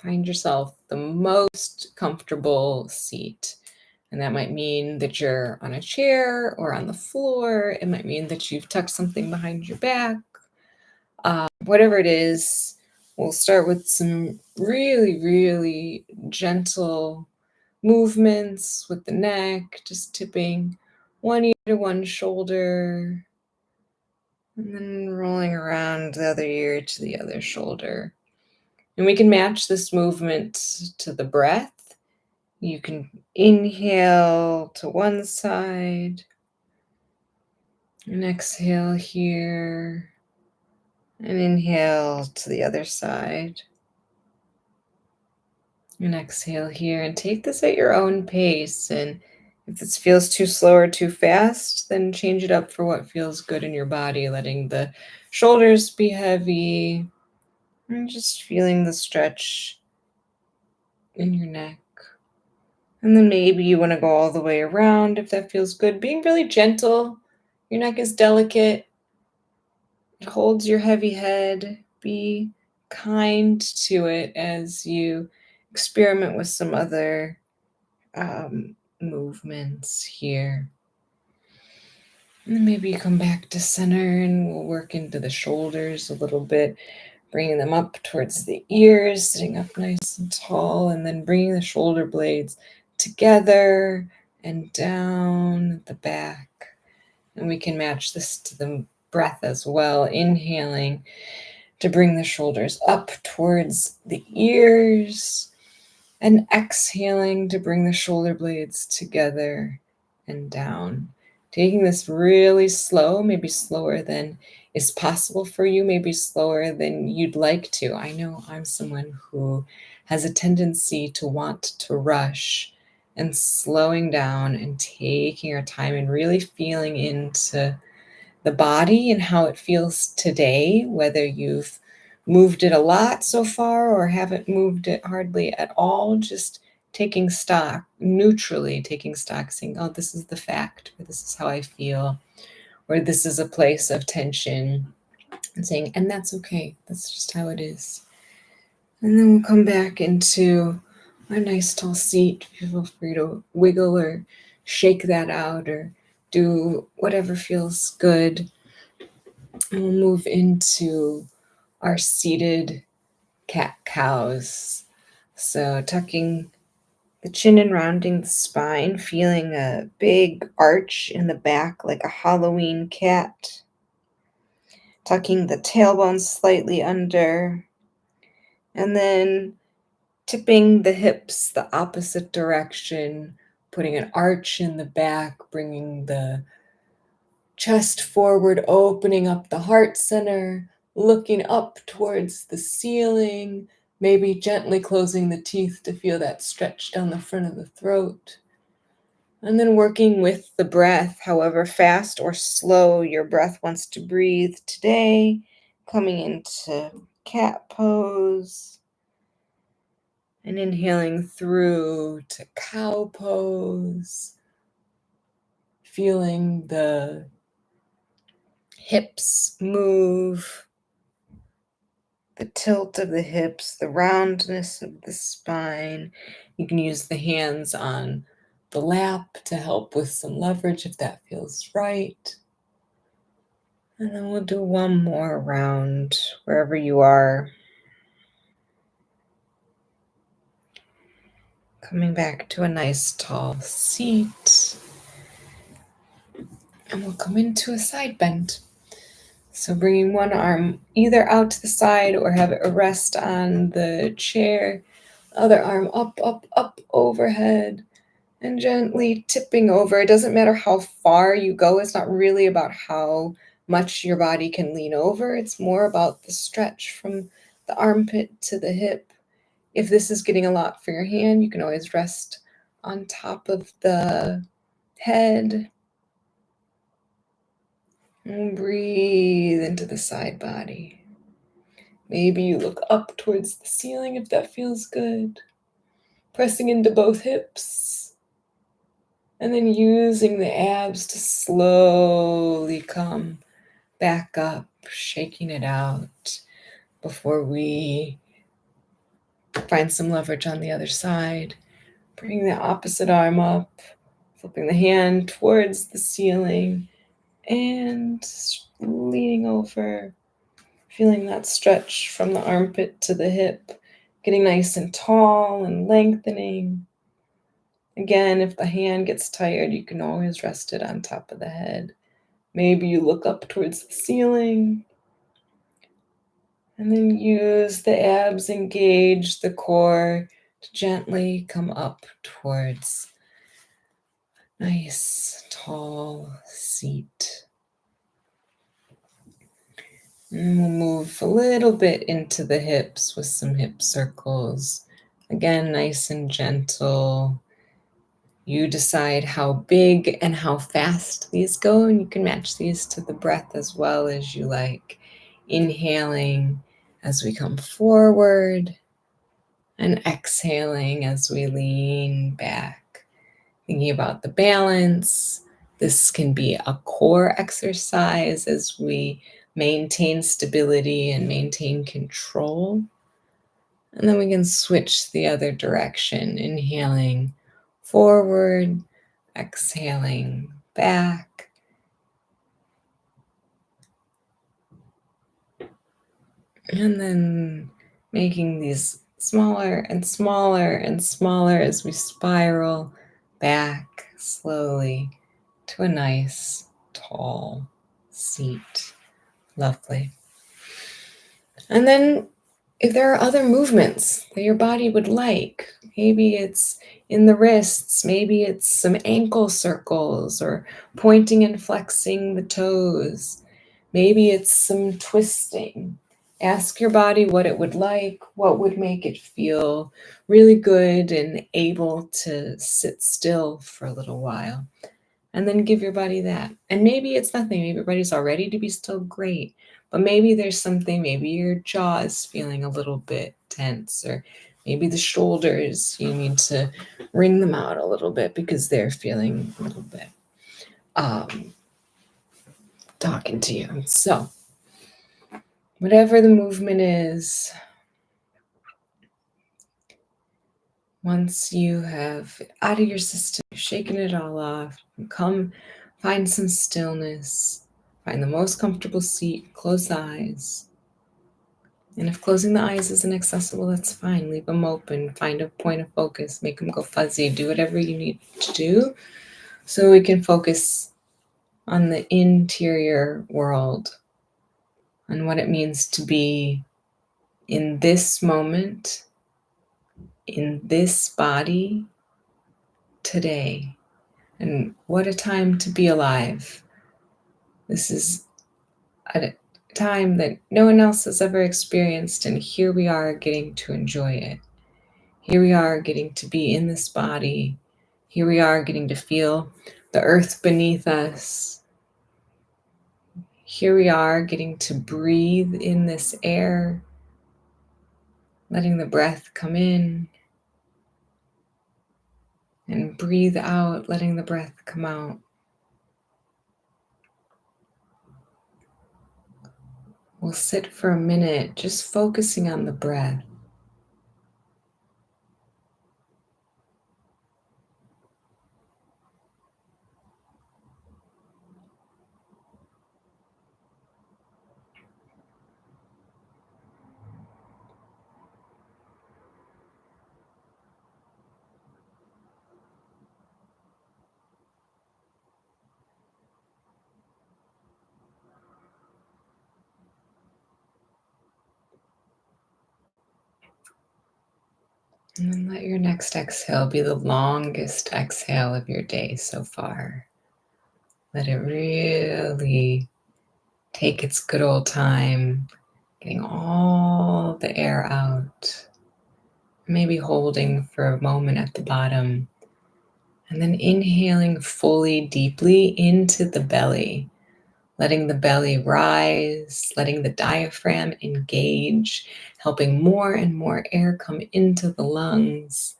Find yourself the most comfortable seat. And that might mean that you're on a chair or on the floor. It might mean that you've tucked something behind your back. Whatever it is, we'll start with some really, really gentle movements with the neck, just tipping one ear to one shoulder, and then rolling around the other ear to the other shoulder. And we can match this movement to the breath. You can inhale to one side and exhale here, and inhale to the other side and exhale here, and take this at your own pace. And if this feels too slow or too fast, then change it up for what feels good in your body, letting the shoulders be heavy and just feeling the stretch in your neck. And then maybe you want to go all the way around if that feels good. Being really gentle. Your neck is delicate. It holds your heavy head. Be kind to it as you experiment with some other movements here. And then maybe you come back to center and we'll work into the shoulders a little bit, bringing them up towards the ears, sitting up nice and tall, and then bringing the shoulder blades together and down at the back. And we can match this to the breath as well, inhaling to bring the shoulders up towards the ears, and exhaling to bring the shoulder blades together and down. Taking this really slow, maybe slower than is possible for you, maybe slower than you'd like to. I know I'm someone who has a tendency to want to rush, and slowing down and taking our time and really feeling into the body and how it feels today, whether you've moved it a lot so far or haven't moved it hardly at all, just taking stock, neutrally taking stock, saying, oh, this is the fact, or this is how I feel, or this is a place of tension, and saying, and that's okay, that's just how it is. And then we'll come back into a nice tall seat. Feel free to wiggle or shake that out or do whatever feels good. And we'll move into our seated cat-cows. So tucking the chin and rounding the spine, feeling a big arch in the back like a Halloween cat. Tucking the tailbone slightly under, and then tipping the hips the opposite direction, putting an arch in the back, bringing the chest forward, opening up the heart center, looking up towards the ceiling, maybe gently closing the teeth to feel that stretch down the front of the throat. And then working with the breath, however fast or slow your breath wants to breathe today, coming into cat pose. And inhaling through to cow pose, feeling the hips move, the tilt of the hips, the roundness of the spine. You can use the hands on the lap to help with some leverage if that feels right. And then we'll do one more round wherever you are. Coming back to a nice tall seat. And we'll come into a side bend. So bringing one arm either out to the side or have it rest on the chair. Other arm up, up, up overhead, and gently tipping over. It doesn't matter how far you go. It's not really about how much your body can lean over. It's more about the stretch from the armpit to the hip. If this is getting a lot for your hand, you can always rest on top of the head. And breathe into the side body. Maybe you look up towards the ceiling if that feels good. Pressing into both hips. And then using the abs to slowly come back up, shaking it out before we Find some leverage on the other side. Bring the opposite arm up, flipping the hand towards the ceiling and leaning over, feeling that stretch from the armpit to the hip, getting nice and tall and lengthening. Again, if the hand gets tired, you can always rest it on top of the head. Maybe you look up towards the ceiling and then use the abs, engage the core to gently come up towards nice, tall seat. And we'll move a little bit into the hips with some hip circles. Again, nice and gentle. You decide how big and how fast these go, and you can match these to the breath as well as you like. Inhaling as we come forward and exhaling as we lean back. Thinking about the balance. This can be a core exercise as we maintain stability and maintain control. And then we can switch the other direction, inhaling forward, exhaling back. And then making these smaller and smaller and smaller as we spiral back slowly to a nice, tall seat. Lovely. And then if there are other movements that your body would like, maybe it's in the wrists, maybe it's some ankle circles or pointing and flexing the toes, maybe it's some twisting. Ask your body what it would like, what would make it feel really good and able to sit still for a little while. And then give your body that. And maybe it's nothing. Maybe your body's all ready to be still, great. But maybe there's something, maybe your jaw is feeling a little bit tense, or maybe the shoulders, you need to wring them out a little bit because they're feeling a little bit talking to you. So whatever the movement is, once you have out of your system, shaken it all off, come find some stillness. Find the most comfortable seat, close the eyes. And if closing the eyes isn't accessible, that's fine. Leave them open, find a point of focus, make them go fuzzy, do whatever you need to do so we can focus on the interior world, on what it means to be in this moment, in this body, today. And what a time to be alive. This is a time that no one else has ever experienced, and here we are getting to enjoy it. Here we are getting to be in this body. Here we are getting to feel the earth beneath us. Here we are getting to breathe in this air, letting the breath come in and breathe out, letting the breath come out. We'll sit for a minute just focusing on the breath. And then let your next exhale be the longest exhale of your day so far. Let it really take its good old time, getting all the air out. Maybe holding for a moment at the bottom. And then inhaling fully, deeply into the belly. Letting the belly rise, letting the diaphragm engage, helping more and more air come into the lungs.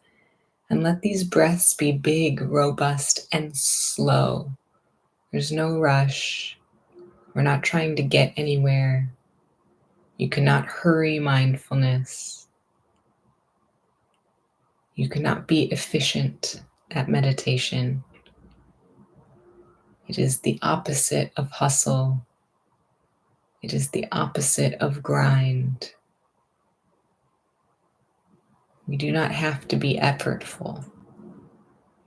And let these breaths be big, robust, and slow. There's no rush. We're not trying to get anywhere. You cannot hurry mindfulness. You cannot be efficient at meditation. It is the opposite of hustle. It is the opposite of grind. We do not have to be effortful.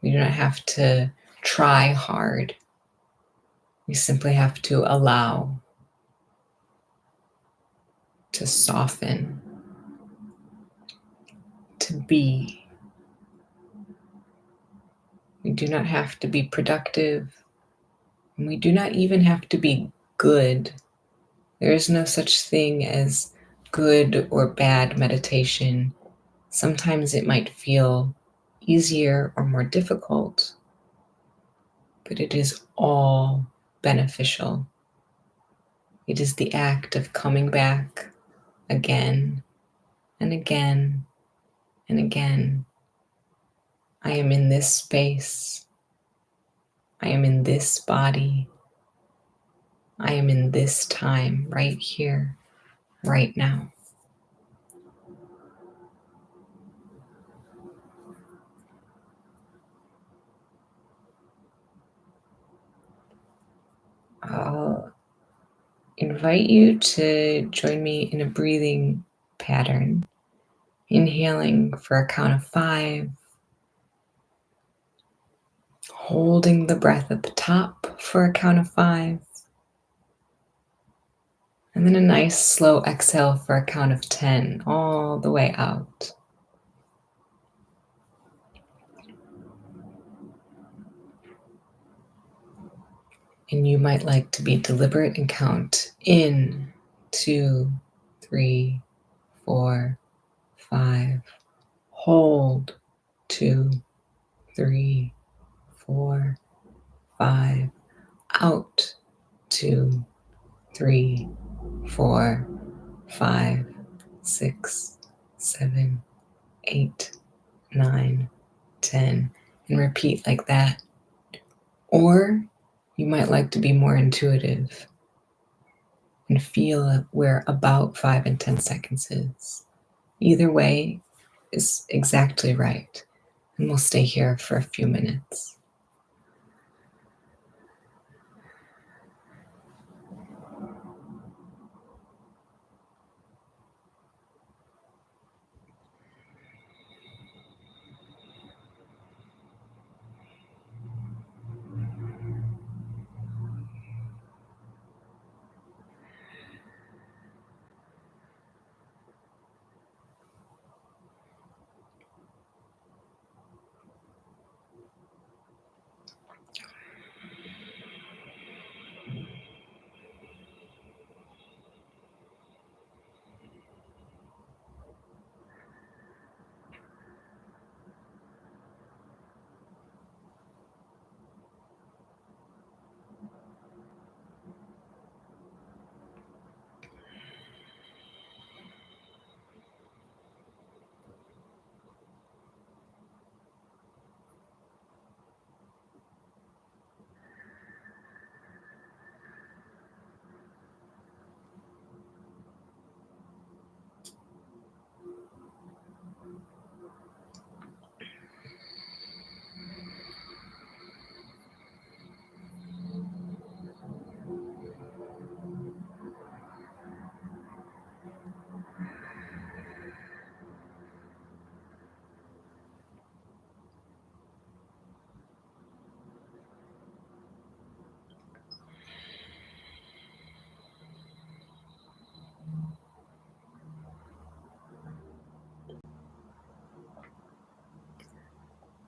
We do not have to try hard. We simply have to allow, to soften, to be. We do not have to be productive, and we do not even have to be good. There is no such thing as good or bad meditation. Sometimes it might feel easier or more difficult, but it is all beneficial. It is the act of coming back again and again and again. I am in this space. I am in this body. I am in this time, right here, right now. I'll invite you to join me in a breathing pattern, inhaling for a count of 5, holding the breath at the top for a count of 5, and then a nice slow exhale for a count of 10, all the way out. And you might like to be deliberate and count in 2, 3, 4, 5. Hold 2, 3, 4, 5. Out 2, 3, 4, 5, 6, 7, 8, 9, 10. And repeat like that. Or you might like to be more intuitive and feel where about 5 and 10 seconds is. Either way is exactly right. And we'll stay here for a few minutes.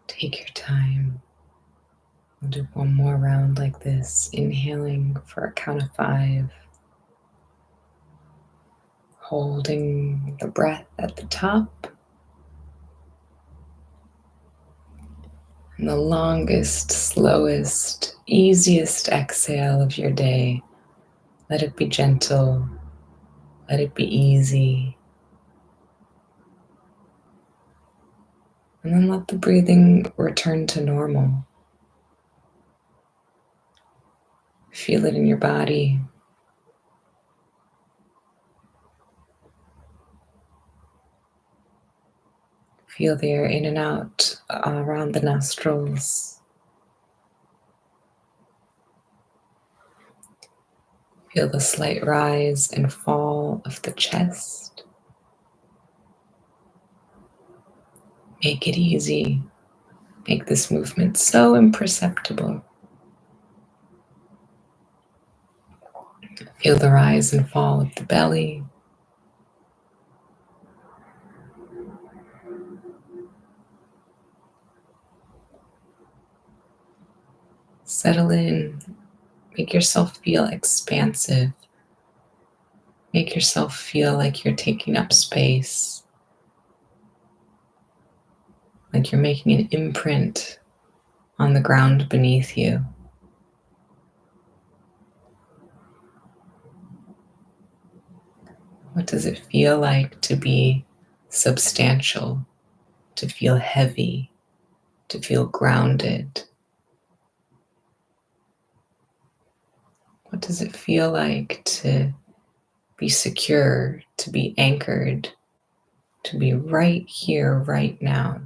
Take your time. We'll do one more round like this, inhaling for a count of 5, holding the breath at the top, and the longest, slowest, easiest exhale of your day. Let it be gentle, let it be easy, and then let the breathing return to normal. Feel it in your body. Feel the air in and out around the nostrils. Feel the slight rise and fall of the chest. Make it easy. Make this movement so imperceptible. Feel the rise and fall of the belly. Settle in. Make yourself feel expansive. Make yourself feel like you're taking up space, like you're making an imprint on the ground beneath you. What does it feel like to be substantial, to feel heavy, to feel grounded? What does it feel like to be secure, to be anchored, to be right here, right now?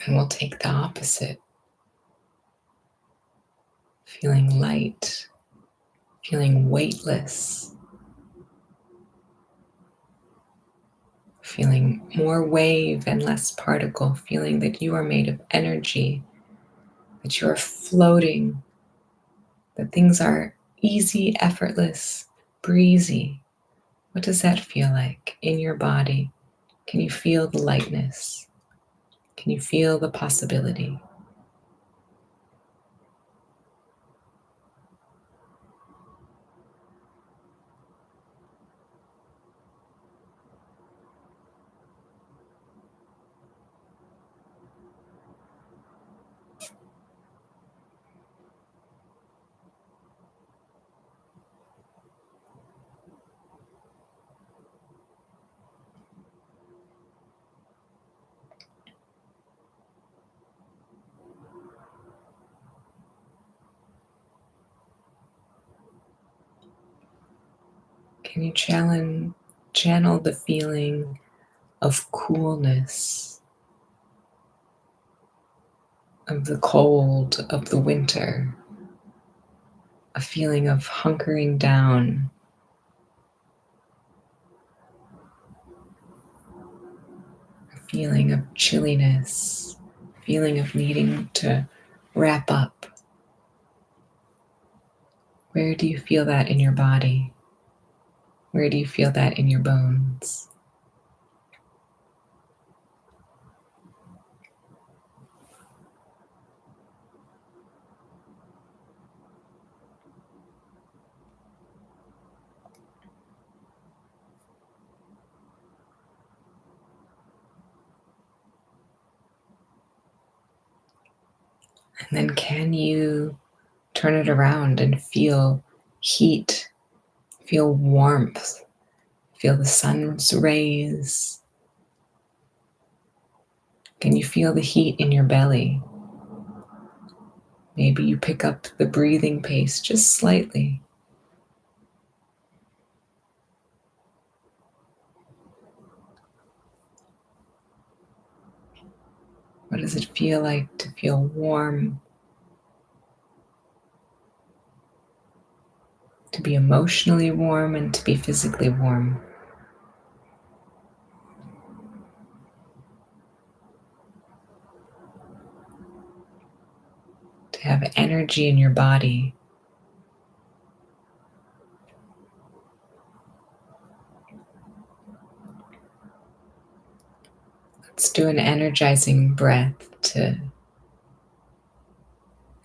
And we'll take the opposite, feeling light, feeling weightless, feeling more wave and less particle, feeling that you are made of energy, that you are floating, that things are easy, effortless, breezy. What does that feel like in your body? Can you feel the lightness? Can you feel the possibility? Can you channel the feeling of coolness, of the cold, of the winter, a feeling of hunkering down, a feeling of chilliness, a feeling of needing to wrap up? Where do you feel that in your body? Where do you feel that in your bones? And then can you turn it around and feel heat, feel warmth, feel the sun's rays? Can you feel the heat in your belly? Maybe you pick up the breathing pace just slightly. What does it feel like to feel warm, to be emotionally warm, and to be physically warm? To have energy in your body. Let's do an energizing breath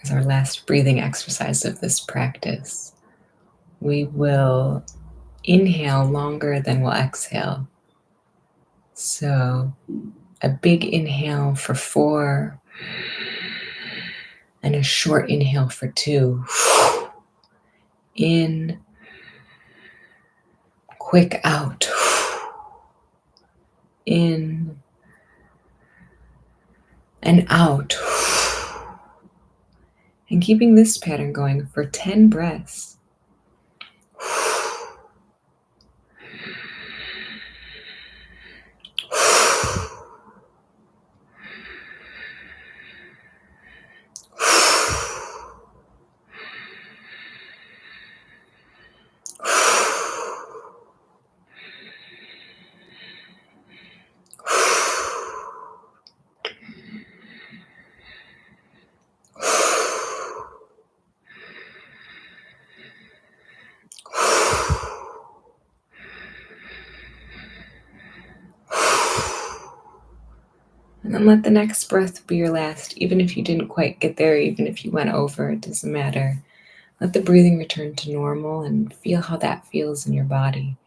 as our last breathing exercise of this practice. We will inhale longer than we'll exhale. So a big inhale for 4 and a short inhale for 2. In quick out. In and out. And keeping this pattern going for 10 breaths. And then let the next breath be your last, even if you didn't quite get there, even if you went over, it doesn't matter. Let the breathing return to normal and feel how that feels in your body.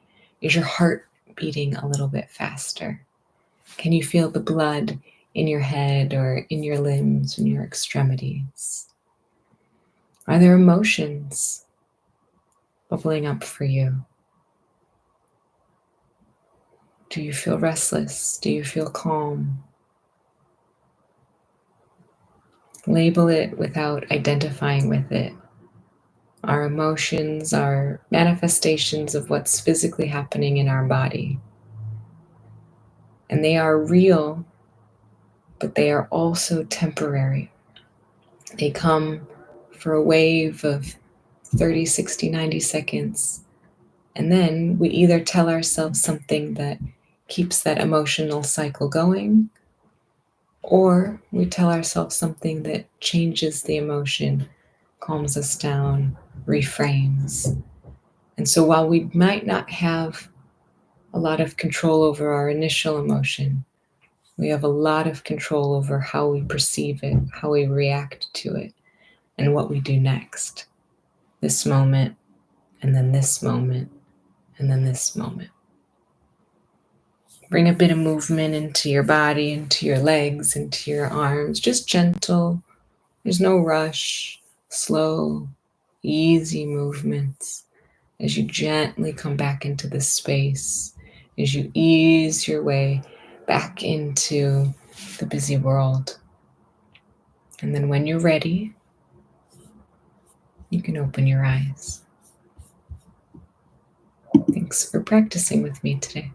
Is your heart beating a little bit faster? Can you feel the blood in your head or in your limbs and your extremities? Are there emotions bubbling up for you? Do you feel restless? Do you feel calm? Label it without identifying with it. Our emotions are manifestations of what's physically happening in our body. And they are real, but they are also temporary. They come for a wave of 30, 60, 90 seconds. And then we either tell ourselves something that keeps that emotional cycle going, or we tell ourselves something that changes the emotion, calms us down, reframes. And so while we might not have a lot of control over our initial emotion, we have a lot of control over how we perceive it, how we react to it, and what we do next. This moment, and then this moment, and then this moment. Bring a bit of movement into your body, into your legs, into your arms, just gentle. There's no rush, slow, easy movements as you gently come back into this space, as you ease your way back into the busy world. And then when you're ready, you can open your eyes. Thanks for practicing with me today.